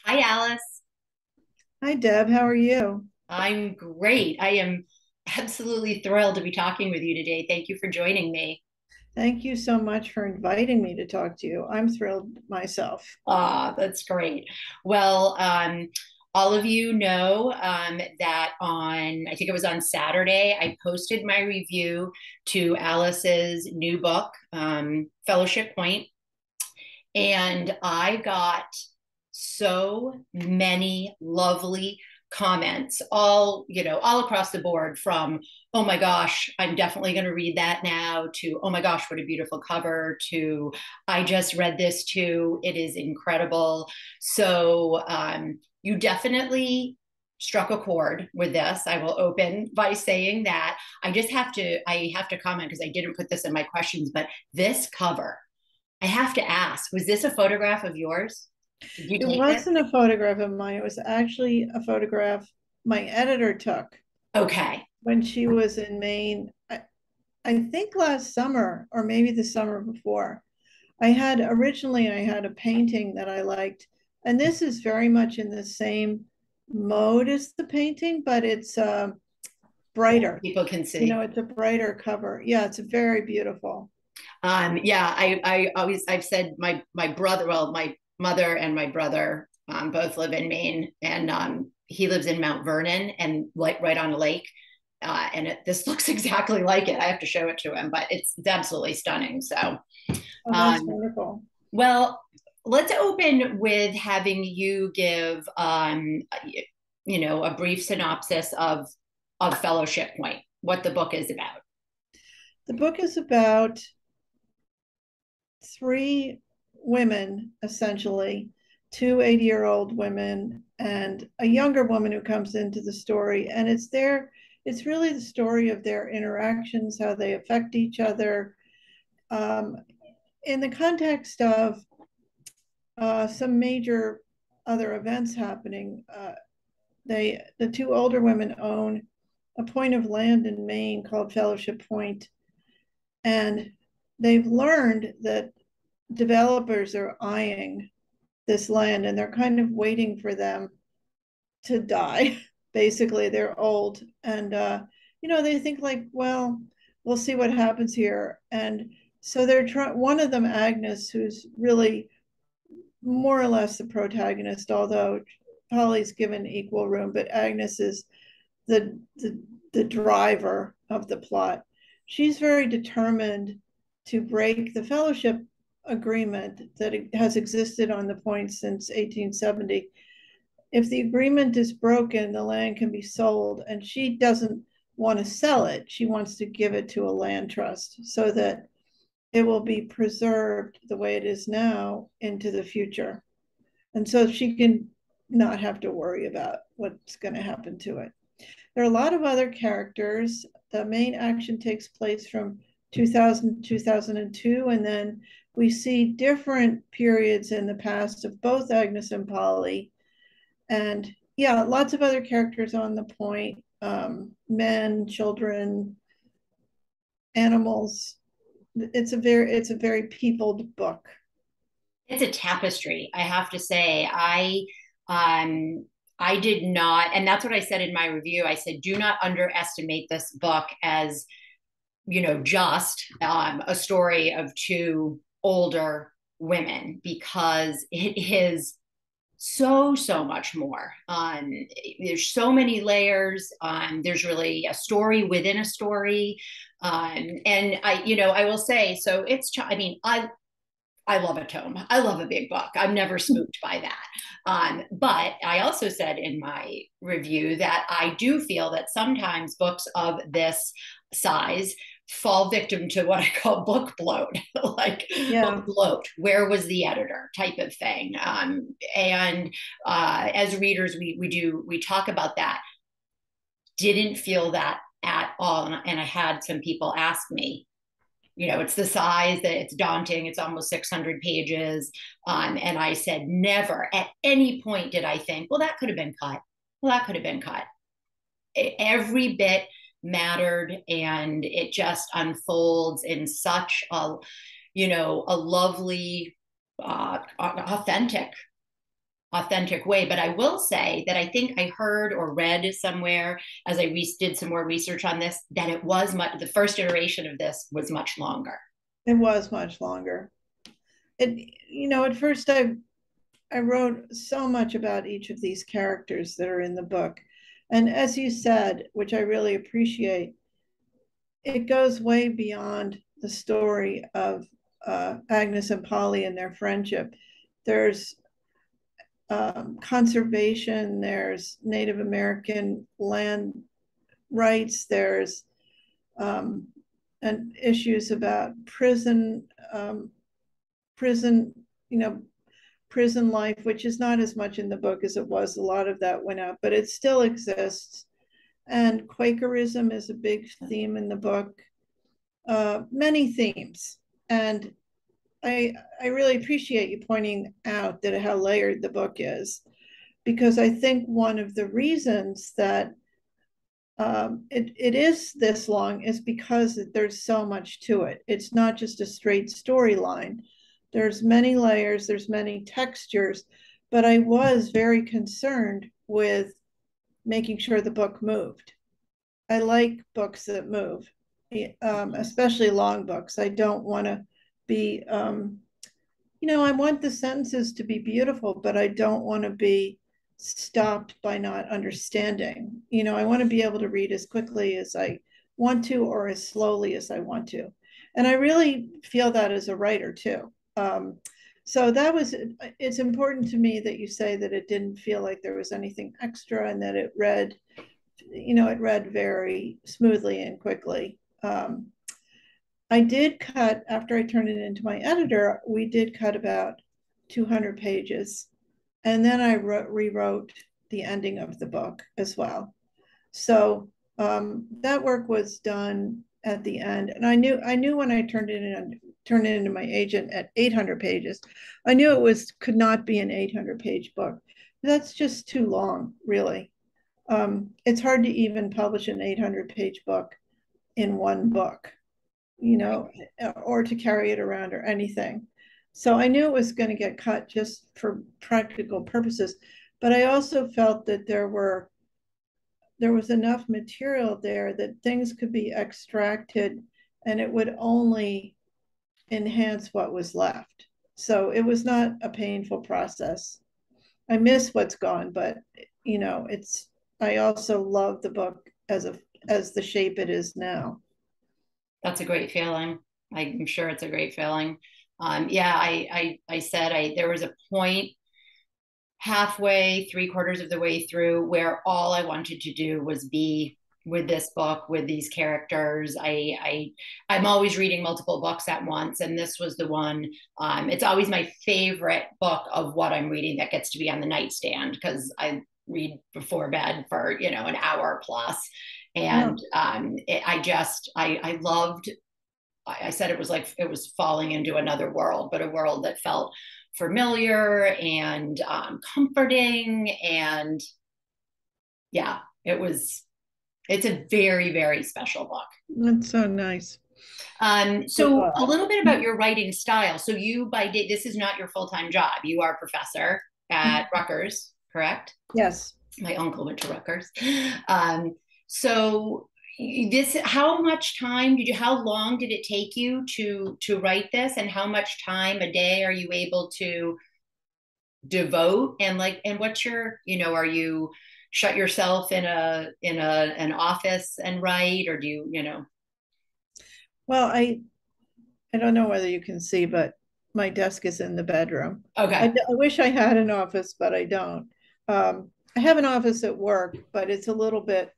Hi, Alice. Hi, Deb. How are you? I'm great. I am absolutely thrilled to be talking with you today. Thank you for joining me. Thank you so much for inviting me to talk to you. I'm thrilled myself. That's great. Well, all of you know that I think it was on Saturday, I posted my review to Alice's new book, Fellowship Point, and I got so many lovely comments all across the board from oh my gosh, I'm definitely going to read that now, to oh my gosh, what a beautiful cover, to I just read this too, it is incredible. So you definitely struck a chord with this. I will open by saying that I have to comment because I didn't put this in my questions, but this cover, I have to ask, was this a photograph of yours? Did you It take this? wasn't a photograph of mine. It was actually a photograph my editor took Okay. when she was in Maine. I think last summer or maybe the summer before. I had a painting that I liked, and this is very much in the same mode as the painting, but it's Yeah, brighter. people can You see. know, it's a brighter cover. Yeah, it's very beautiful. Yeah, I've said my brother, well, my mother and my brother both live in Maine, and he lives in Mount Vernon and like right on a lake. This looks exactly like it. I have to show it to him, but it's absolutely stunning. So, Oh, that's um, wonderful. well, let's open with having you give a brief synopsis of Fellowship Point, what the book is about. The book is about three women, essentially, two 80-year-old women and a younger woman who comes into the story. And it's really the story of their interactions, how they affect each other, um, in the context of some major other events happening. The two older women own a point of land in Maine called Fellowship Point, and they've learned that developers are eyeing this land and they're kind of waiting for them to die. Basically, they're old and they think like, well, we'll see what happens here. And so they're trying. One of them, Agnes, who's really more or less the protagonist, although Polly's given equal room, but Agnes is the the driver of the plot. She's very determined to break the fellowship agreement that has existed on the point since 1870. If the agreement is broken, the land can be sold, and she doesn't want to sell it. She wants to give it to a land trust so that it will be preserved the way it is now into the future. And so she can not have to worry about what's going to happen to it. There are a lot of other characters. The main action takes place from 2000 2002, and then we see different periods in the past of both Agnes and Polly. And yeah, lots of other characters on the point, men, children, animals. It's a very peopled book. It's a tapestry, I have to say. Um I did not, and that's what I said in my review. I said, do not underestimate this book as, just a story of two older women, because it is so much more. There's so many layers. There's really a story within a story. And I will say, so I mean, I love a tome. I love a big book. I'm never spooked by that. But I also said in my review that I do feel that sometimes books of this size fall victim to what I call book bloat, like book Yeah. bloat. Where was the editor type of thing? And as readers, we talk about that. Didn't feel that at all. And I had some people ask me, it's the size that it's daunting. It's almost 600 pages. And I said, never at any point did I think, well, that could have been cut. Well, that could have been cut. Every bit mattered, and it just unfolds in such a lovely, authentic authentic way. But I will say that I think I heard or read somewhere as I did some more research on this that it was much, the first iteration of this was much longer. It was much longer. At first I wrote so much about each of these characters that are in the book. And as you said, which I really appreciate, it goes way beyond the story of Agnes and Polly and their friendship. There's conservation, there's Native American land rights, there's and issues about prison, prison life, which is not as much in the book as it was. A lot of that went out, but it still exists. And Quakerism is a big theme in the book. Many themes. And I really appreciate you pointing out that how layered the book is, because I think one of the reasons that it is this long is because there's so much to it. It's not just a straight storyline. There's many layers, there's many textures, but I was very concerned with making sure the book moved. I like books that move, especially long books. I don't want to be, I want the sentences to be beautiful, but I don't want to be stopped by not understanding. I want to be able to read as quickly as I want to or as slowly as I want to. And I really feel that as a writer too. So it's important to me that you say that it didn't feel like there was anything extra and that it read very smoothly and quickly. I did cut, after I turned it into my editor, we did cut about 200 pages. And then I rewrote the ending of the book as well. So that work was done at the end. And I knew when I turned it into my agent at 800 pages, I knew could not be an 800-page book. That's just too long, really. It's hard to even publish an 800-page book in one book, or to carry it around or anything. So I knew it was going to get cut just for practical purposes, but I also felt that there was enough material there that things could be extracted and it would only enhance what was left. So it was not a painful process. I miss what's gone, but I also love the book as the shape it is now. That's a great feeling. I'm sure it's a great feeling. Yeah, I said there was a point halfway, 3/4 of the way through where all I wanted to do was be with this book, with these characters. I'm always reading multiple books at once, and this was the one. It's always my favorite book of what I'm reading that gets to be on the nightstand because I read before bed for an hour plus, and I loved. I said it was like it was falling into another world, but a world that felt familiar and comforting. And yeah, it's a very, very special book. That's so nice. So a little bit about your writing style. So you this is not your full-time job. You are a professor at Rutgers, correct? Yes. My uncle went to Rutgers. So how much time how long did it take you to write this, and how much time a day are you able to devote? And what's your, are you shut yourself in an office and write, or do you? Well, I don't know whether you can see, but my desk is in the bedroom. Okay. I wish I had an office, but I don't. I have an office at work, but it's a little bit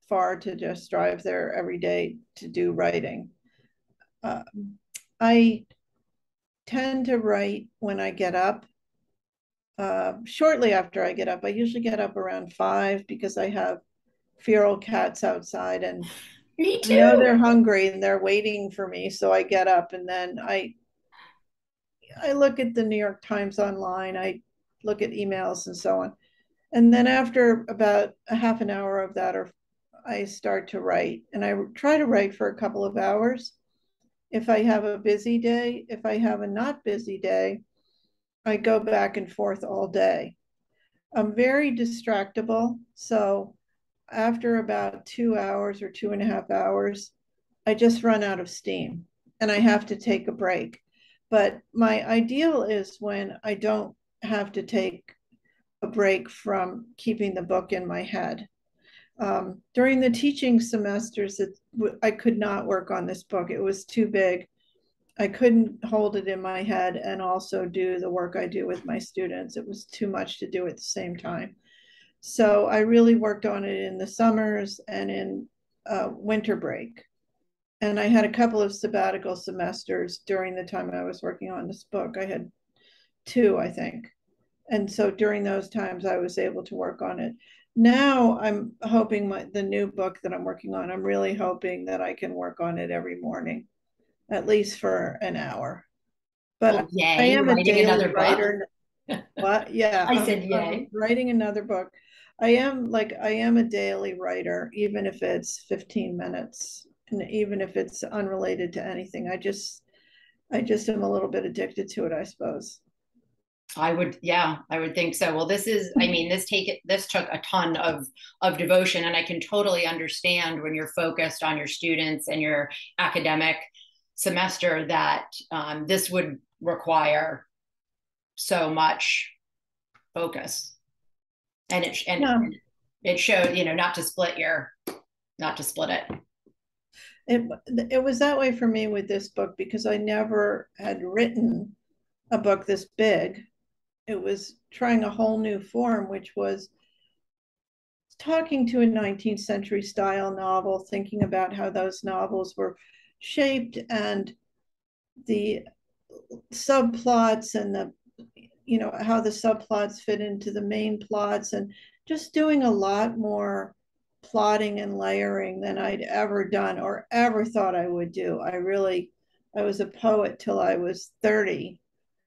far to just drive there every day to do writing. I tend to write when I get up. Shortly after I get up, I usually get up around 5 because I have feral cats outside, and Me too. I know they're hungry and they're waiting for me. So I get up and then I look at the New York Times online. I look at emails and so on. And then after about a half an hour of that, I start to write, and I try to write for a couple of hours. If I have a busy day, if I have a not busy day, I go back and forth all day. I'm very distractible. So after about 2 hours or 2.5 hours, I just run out of steam and I have to take a break. But my ideal is when I don't have to take a break from keeping the book in my head. During the teaching semesters, I could not work on this book. It was too big. I couldn't hold it in my head and also do the work I do with my students. It was too much to do at the same time. So I really worked on it in the summers and in winter break. And I had a couple of sabbatical semesters during the time I was working on this book. I had two, I think. And so during those times, I was able to work on it. Now I'm hoping the new book that I'm working on, I'm really hoping that I can work on it every morning, at least for an hour. Well, But I yay, am a writing daily another book. writer. What? Yeah, I said I'm yay. writing another book. I am a daily writer, even if it's 15 minutes, and even if it's unrelated to anything. I just am a little bit addicted to it, I suppose. I would, yeah, I would think so. Well, this is, I mean, this took a ton of devotion, and I can totally understand when you're focused on your students and your academic semester that this would require so much focus, and Yeah, it showed, not to not to split it. it it was that way for me with this book because I never had written a book this big. It was trying a whole new form, which was talking to a 19th century style novel, thinking about how those novels were shaped and the subplots and how the subplots fit into the main plots, and just doing a lot more plotting and layering than I'd ever done or ever thought I would do. I was a poet till I was 30,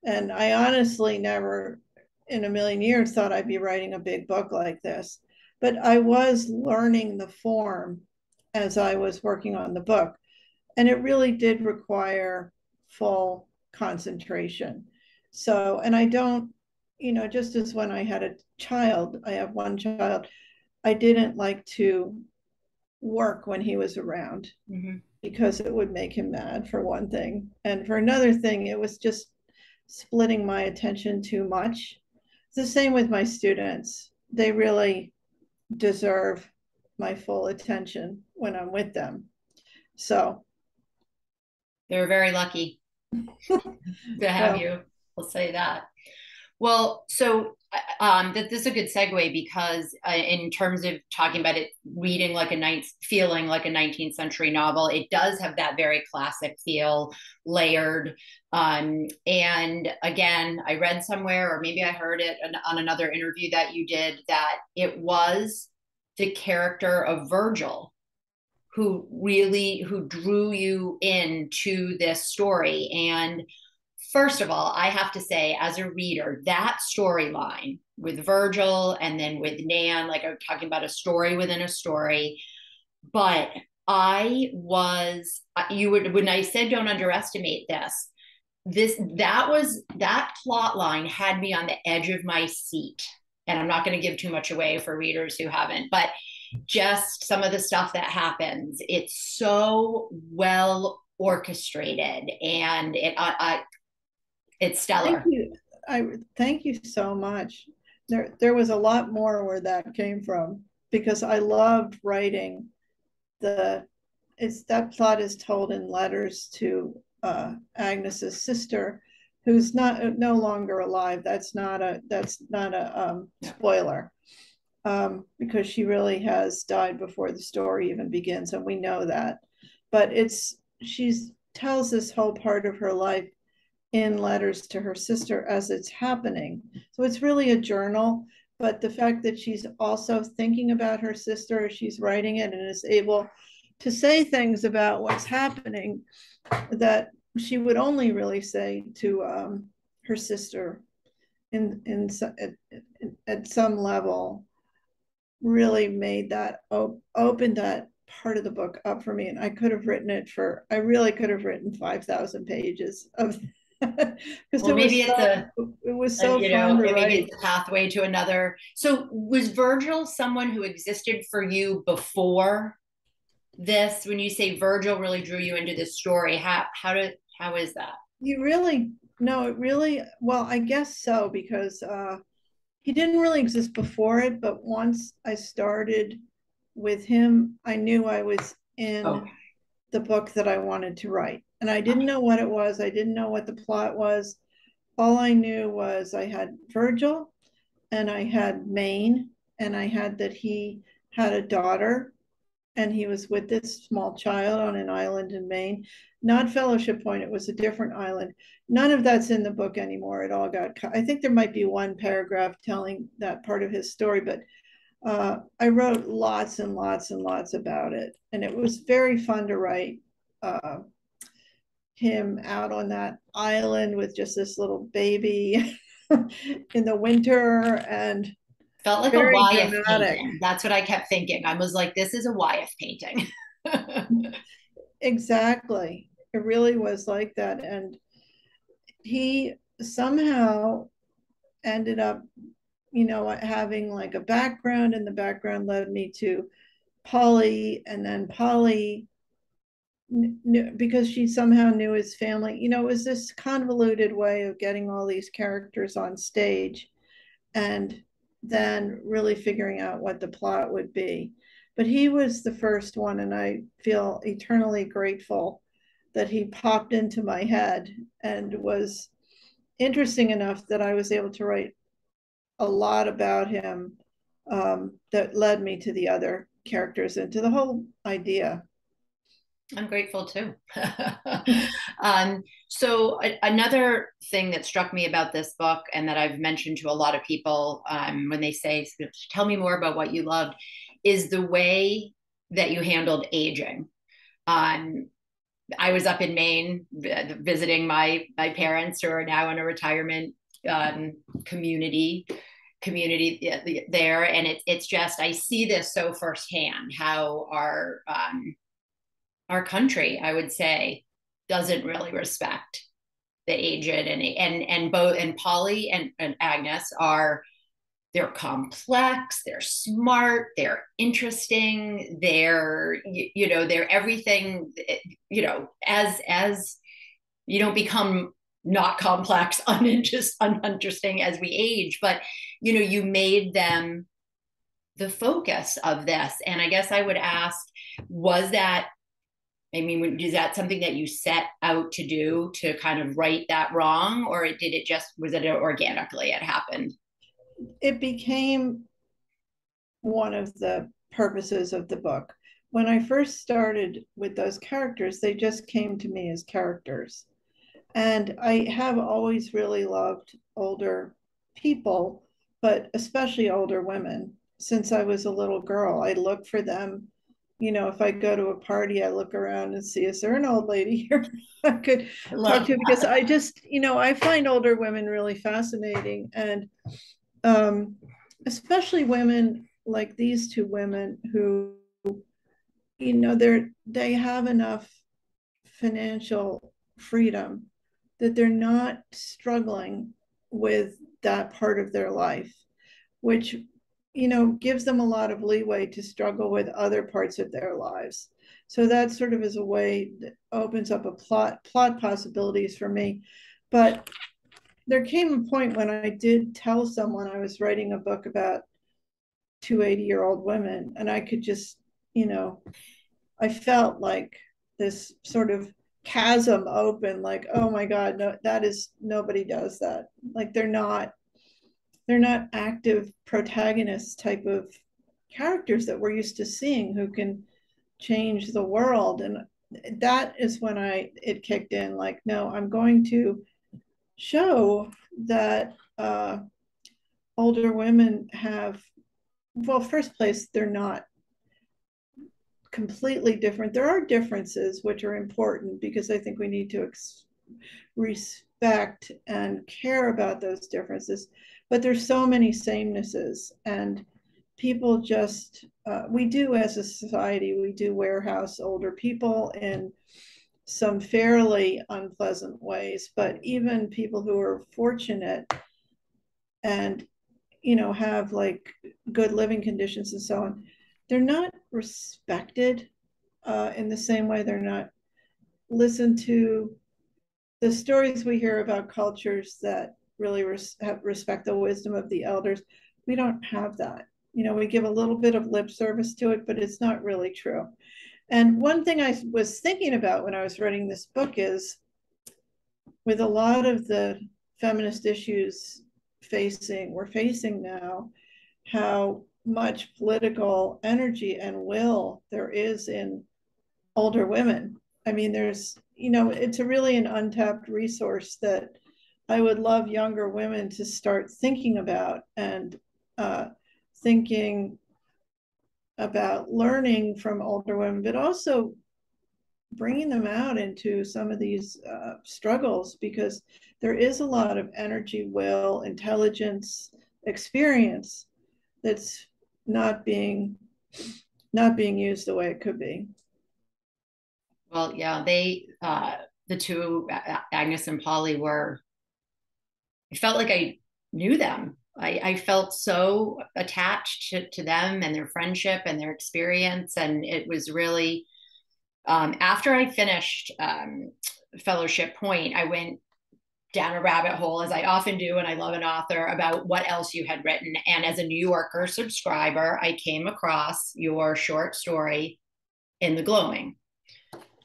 and I honestly never in a million years thought I'd be writing a big book like this. But I was learning the form as I was working on the book, and it really did require full concentration. So, and I don't, just as when I had a child, I have one child, I didn't like to work when he was around Mm-hmm. because it would make him mad, for one thing. And for another thing, it was just splitting my attention too much. It's the same with my students. They really deserve my full attention when I'm with them. So, They're very lucky to have well, you. We'll say that. Well, so that this is a good segue because in terms of talking about it, reading like feeling like a 19th century novel, it does have that very classic feel, layered. And again, I read somewhere, or maybe I heard it on another interview that you did, that it was the character of Virgil who drew you into this story. And first of all, I have to say, as a reader, that storyline with Virgil and then with Nan, like I'm talking about a story within a story. But you would, when I said don't underestimate that plot line had me on the edge of my seat. And I'm not going to give too much away for readers who haven't, but just some of the stuff that happens, it's so well orchestrated, and it's thank stellar. you. I thank you so much. There was a lot more where that came from because I loved writing the it's that plot is told in letters to Agnes's sister, who's no longer alive. That's not a spoiler, because she really has died before the story even begins, and we know that. But she's tells this whole part of her life in letters to her sister as it's happening. So it's really a journal, but the fact that she's also thinking about her sister as she's writing it and is able to say things about what's happening that she would only really say to her sister at some level really made that opened that part of the book up for me, and I really could have written 5,000 pages of because Well, maybe it's it was so fun to maybe write. it's a pathway to another. So was Virgil someone who existed for you before this? When you say Virgil really drew you into this story, how is that? You really no, it really well, I guess so, because he didn't really exist before it, but once I started with him, I knew I was in Okay. the book that I wanted to write. And I didn't know what it was. I didn't know what the plot was. All I knew was I had Virgil and I had Maine, and I had that he had a daughter and he was with this small child on an island in Maine. Not Fellowship Point, it was a different island. None of that's in the book anymore. It all got cut. I think there might be one paragraph telling that part of his story, but I wrote lots and lots and lots about it. And it was very fun to write uh, him out on that island with just this little baby in the winter, and Felt like a very Wyeth dramatic. painting. That's what I kept thinking. I was like, this is a Wyeth painting. Exactly. It really was like that. And he somehow ended up, having like a background, and the background led me to Polly, and then Polly knew, because she somehow knew his family. It was this convoluted way of getting all these characters on stage and then really figuring out what the plot would be. But he was the first one, and I feel eternally grateful that he popped into my head and was interesting enough that I was able to write a lot about him, that led me to the other characters and to the whole idea. I'm grateful too. So another thing that struck me about this book, and that I've mentioned to a lot of people when they say, "Tell me more about what you loved," is the way that you handled aging. Um, I was up in Maine visiting my parents who are now in a retirement um, community there, and it's just I see this so firsthand how our country, I would say, doesn't really respect the aged, and both and Polly and Agnes are they're complex, they're smart, they're interesting, they're everything, as you don't become not complex, uninteresting as we age, but you made them the focus of this. And I guess I would ask, was that I mean, is that something that you set out to do, to kind of right that wrong, or was it organically it happened? It became one of the purposes of the book. When I first started with those characters, they just came to me as characters. And I have always really loved older people, but especially older women. Since I was a little girl, I look for them. If I go to a party, I look around and see, is there an old lady here I could I talk love to? Because I just, I find older women really fascinating. And um, especially women like these two women who, they have enough financial freedom that they're not struggling with that part of their life, which gives them a lot of leeway to struggle with other parts of their lives. So that sort of is a way that opens up a plot possibilities for me. But there came a point when I did tell someone I was writing a book about two 80-year-old women, and I could just, I felt like this sort of chasm open, like, oh my God, no, that is, nobody does that. Like they're not active protagonist type of characters that we're used to seeing who can change the world. And that is when it kicked in, like, no, I'm going to show that older women have, well, first place, they're not completely different. There are differences which are important because I think we need to respect and care about those differences. But there's so many samenesses, and people just we do, as a society, we do warehouse older people in some fairly unpleasant ways, but even people who are fortunate and, have like good living conditions and so on, they're not respected in the same way. They're not listened to. The stories we hear about cultures that really respect the wisdom of the elders, we don't have that. We give a little bit of lip service to it, but it's not really true. And one thing I was thinking about when I was writing this book is, with a lot of the feminist issues we're facing now, how much political energy and will there is in older women. I mean, it's a really an untapped resource that I would love younger women to start thinking about, and thinking about learning from older women, but also bringing them out into some of these struggles, because there is a lot of energy, will, intelligence, experience that's not being not being used the way it could be. Well, yeah, the two, Agnes and Polly, I felt like I knew them. I felt so attached to them and their friendship and their experience. And it was really, after I finished Fellowship Point, I went down a rabbit hole, as I often do, and I love an author, about what else you had written. And as a New Yorker subscriber, I came across your short story, In the Gloaming.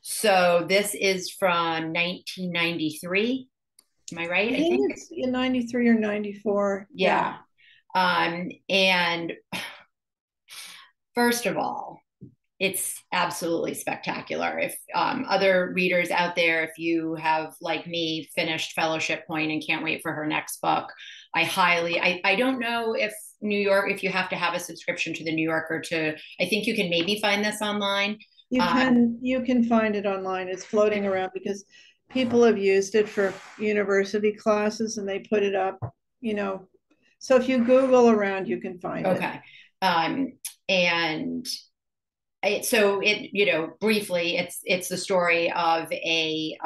So this is from 1993. Am I right? I think it's in 93 or 94. Yeah. And first of all, it's absolutely spectacular. If other readers out there, if you have, like me, finished Fellowship Point and can't wait for her next book, I don't know if if you have to have a subscription to the New Yorker I think you can maybe find this online. You can find it online. It's floating around because people have used it for university classes and they put it up, you know. So if you Google around, you can find it. Okay. And so briefly, it's the story of a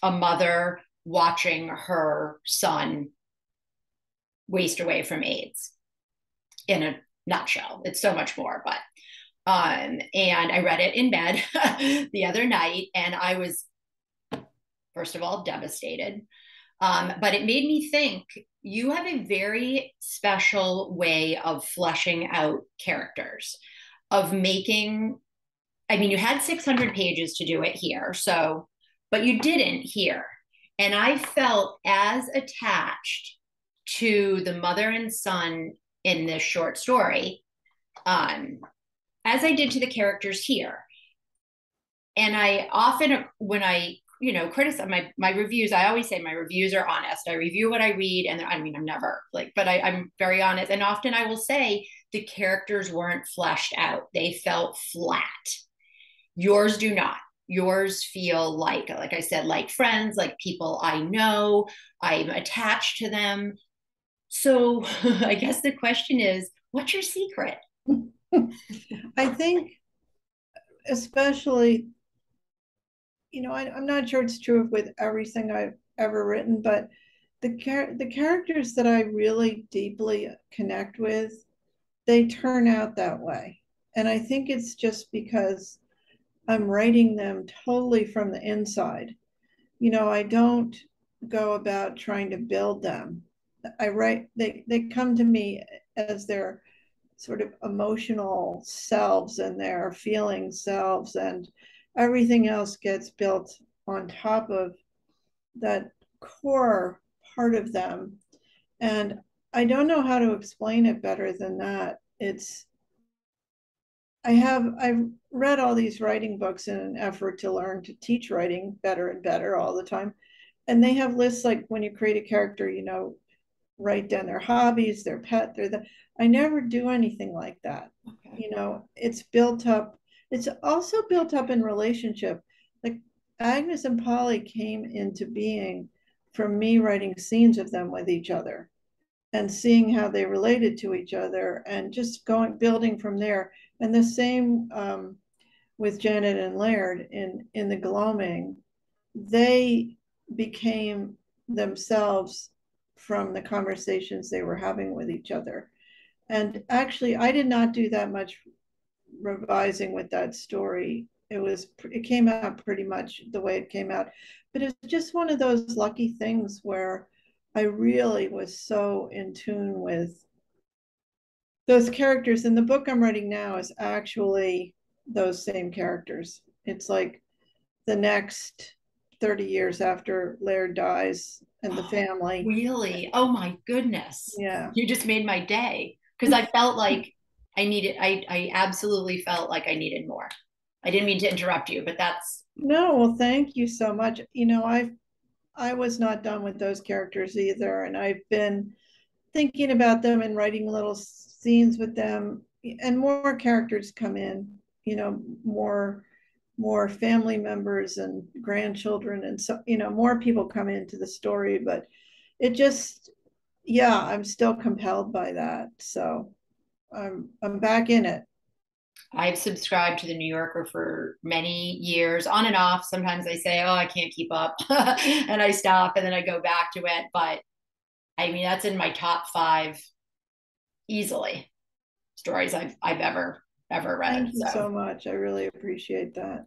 mother watching her son waste away from AIDS, in a nutshell. It's so much more, but and I read it in bed the other night, and I was, first of all, devastated. But it made me think, you have a very special way of fleshing out characters, of making, I mean, you had 600 pages to do it here, but you didn't here. And I felt as attached to the mother and son in this short story as I did to the characters here. And I often, when I criticize my reviews, I always say my reviews are honest. I review what I read, and I mean, I'm never like, but I'm very honest. And often I will say the characters weren't fleshed out. They felt flat. Yours do not. Yours feel like I said, like friends, like people I know. I'm attached to them. So I guess the question is, what's your secret? I think, especially, I'm not sure it's true with everything I've ever written, but the characters that I really deeply connect with, they turn out that way. And I think it's just because I'm writing them totally from the inside. I don't go about trying to build them. They come to me as their sort of emotional selves and their feeling selves, and everything else gets built on top of that core part of them. And I don't know how to explain it better than that. I've read all these writing books in an effort to learn to teach writing better and better all the time. And they have lists like, when you create a character, write down their hobbies, their pet, I never do anything like that. Okay. It's built up. It's also built up in relationship. Like Agnes and Polly came into being from me writing scenes of them with each other and seeing how they related to each other, and just building from there. And the same with Janet and Laird in the gloaming, they became themselves from the conversations they were having with each other. And actually, I did not do that much revising with that story. It came out pretty much the way it came out, but it's just one of those lucky things where I really was so in tune with those characters. And the book I'm writing now is actually those same characters. It's like the next 30 years after Laird dies and the family. Really? Oh my goodness. Yeah. You just made my day because I felt like I absolutely felt like I needed more. I didn't mean to interrupt you, but that's No, well, thank you so much. I was not done with those characters either, and I've been thinking about them and writing little scenes with them, and more characters come in, more family members and grandchildren, and so more people come into the story, but it just, yeah, I'm still compelled by that, so I'm back in it. I've subscribed to the New Yorker for many years, on and off. Sometimes I say, "Oh, I can't keep up," and I stop, and then I go back to it. But I mean, that's in my top five easily stories I've ever read. Thank you So so much. I really appreciate that.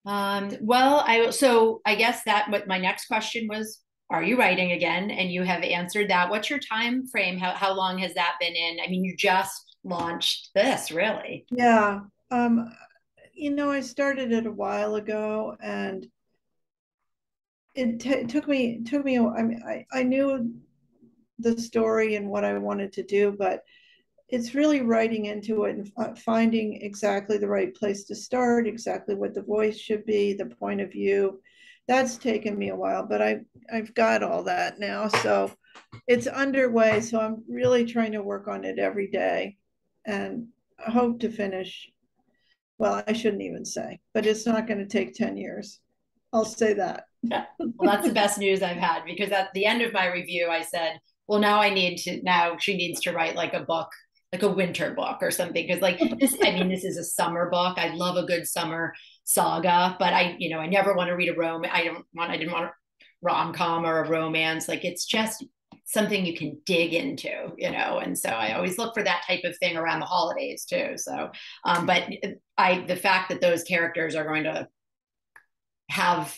well, I guess that what my next question was, are you writing again? And you have answered that. What's your time frame? How long has that been in? I mean, you just launched this, really. Yeah. I started it a while ago, and it took me. I mean, I knew the story and what I wanted to do, but it's really writing into it and finding exactly the right place to start, exactly what the voice should be, the point of view. That's taken me a while, but I've got all that now, so it's underway. So I'm really trying to work on it every day, and I hope to finish. Well, I shouldn't even say, but it's not going to take 10 years. I'll say that. Yeah. Well, that's the best news I've had because at the end of my review, I said, well, now she needs to write like a book, like a winter book or something. Cause like this, I mean, this is a summer book. I love a good summer saga, but I never want to read I didn't want a rom-com or a romance. Like it's just something you can dig into. And so I always look for that type of thing around the holidays too. So, but the fact that those characters are going to have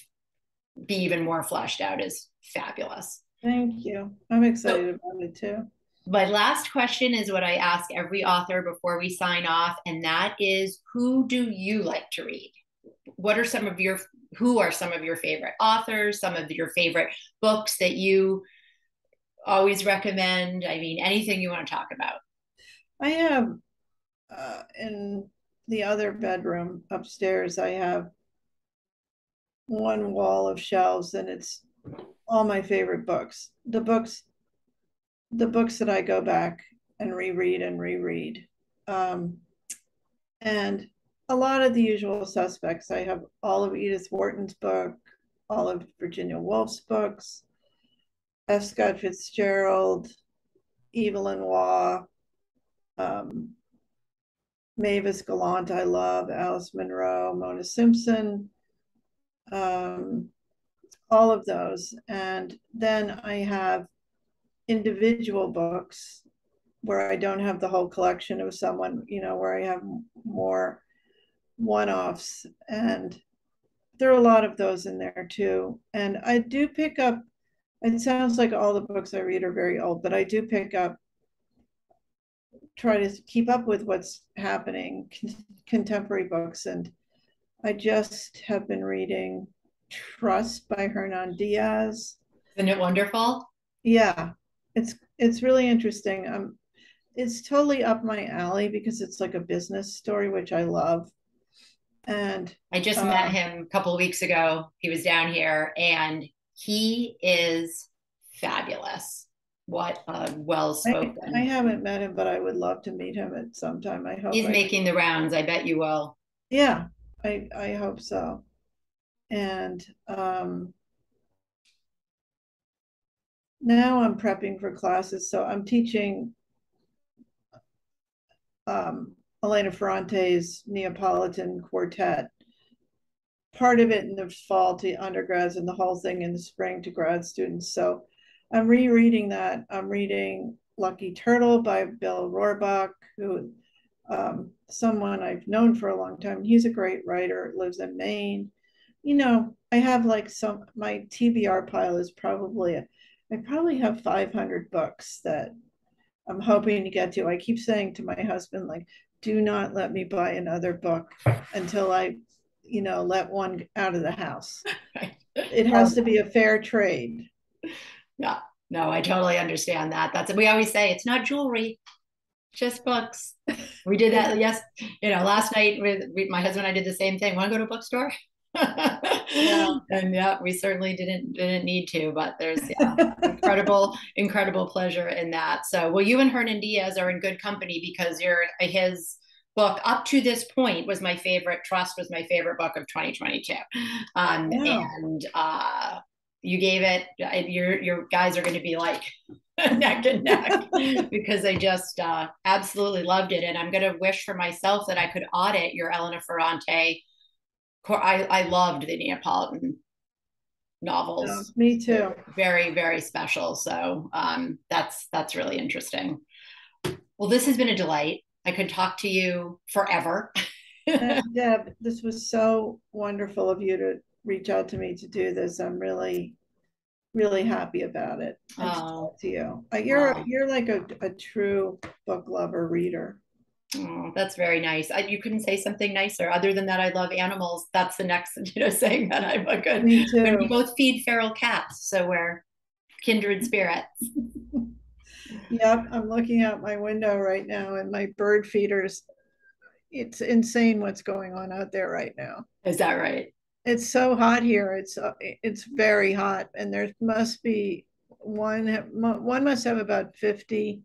be even more fleshed out is fabulous. Thank you. I'm So, excited about it too. my last question is what I ask every author before we sign off, and that is who do you like to read? What are some of your who are some of your favorite authors, some of your favorite books that you always recommend? I mean, anything you want to talk about. I have in the other bedroom upstairs, I have one wall of shelves, and it's all my favorite books. The books that I go back and reread. Um, and a lot of the usual suspects. I have all of Edith Wharton's book, all of Virginia Woolf's books, F. Scott Fitzgerald, Evelyn Waugh, um, Mavis Gallant, I love, Alice Munro, Mona Simpson, um, all of those. And then I have individual books where I don't have the whole collection of someone, where I have more one offs. And there are a lot of those in there too. And I do pick up, it sounds like all the books I read are very old, but I do pick up, try to keep up with what's happening, contemporary books. And I just have been reading Trust by Hernan Diaz. Isn't it wonderful? Yeah, it's really interesting. It's totally up my alley because it's like a business story, which I love. And I just met him a couple of weeks ago. He was down here and he is fabulous. What a well I spoken. haven't met him, but I would love to meet him at some time. I hope He's I, making the rounds. I bet you will. yeah, I hope so. And now I'm prepping for classes. So I'm teaching Elena Ferrante's Neapolitan Quartet part of it in the fall to undergrads and the whole thing in the spring to grad students. So I'm rereading that. I'm reading Lucky Turtle by Bill Rohrbach, who someone I've known for a long time. He's a great writer, lives in Maine. I have like my TBR pile is I probably have 500 books that I'm hoping to get to. I keep saying to my husband, like, do not let me buy another book until I, let one out of the house. It has to be a fair trade. Yeah, no, I totally understand that. We always say it's not jewelry, just books. We did that yes, last night with my husband. I did the same thing. Want to go to a bookstore? Yeah. And yeah, we certainly didn't need to, but there's incredible pleasure in that. So, well, you and Hernan Diaz are in good company because his book up to this point was my favorite. Trust was my favorite book of 2022, Wow. and you gave it. Your guys are going to be like neck and neck because I just absolutely loved it, and I'm going to wish for myself that I could audit your Elena Ferrante. I loved the Neapolitan novels. Me too. Very, very special. So that's really interesting. Well, this has been a delight. I could talk to you forever. Deb, this was so wonderful of you to reach out to me to do this. I'm really, really happy about it and to Oh, talk to you. wow. You're like a true book lover reader. Oh, that's very nice. You couldn't say something nicer. Other than that, I love animals. That's the next, saying that I'm a good. Me When we too. both feed feral cats, so we're kindred spirits. Yep, I'm looking out my window right now and my bird feeders. It's insane what's going on out there right now. Is that right? It's so hot here. It's very hot, and there must be one must have about 50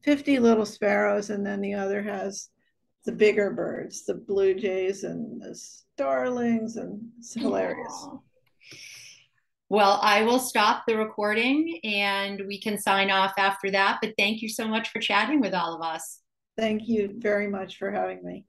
little sparrows, and then the other has the bigger birds, the blue jays and the starlings, and it's hilarious. Aw. Well, I will stop the recording and we can sign off after that. But thank you so much for chatting with all of us. Thank you very much for having me.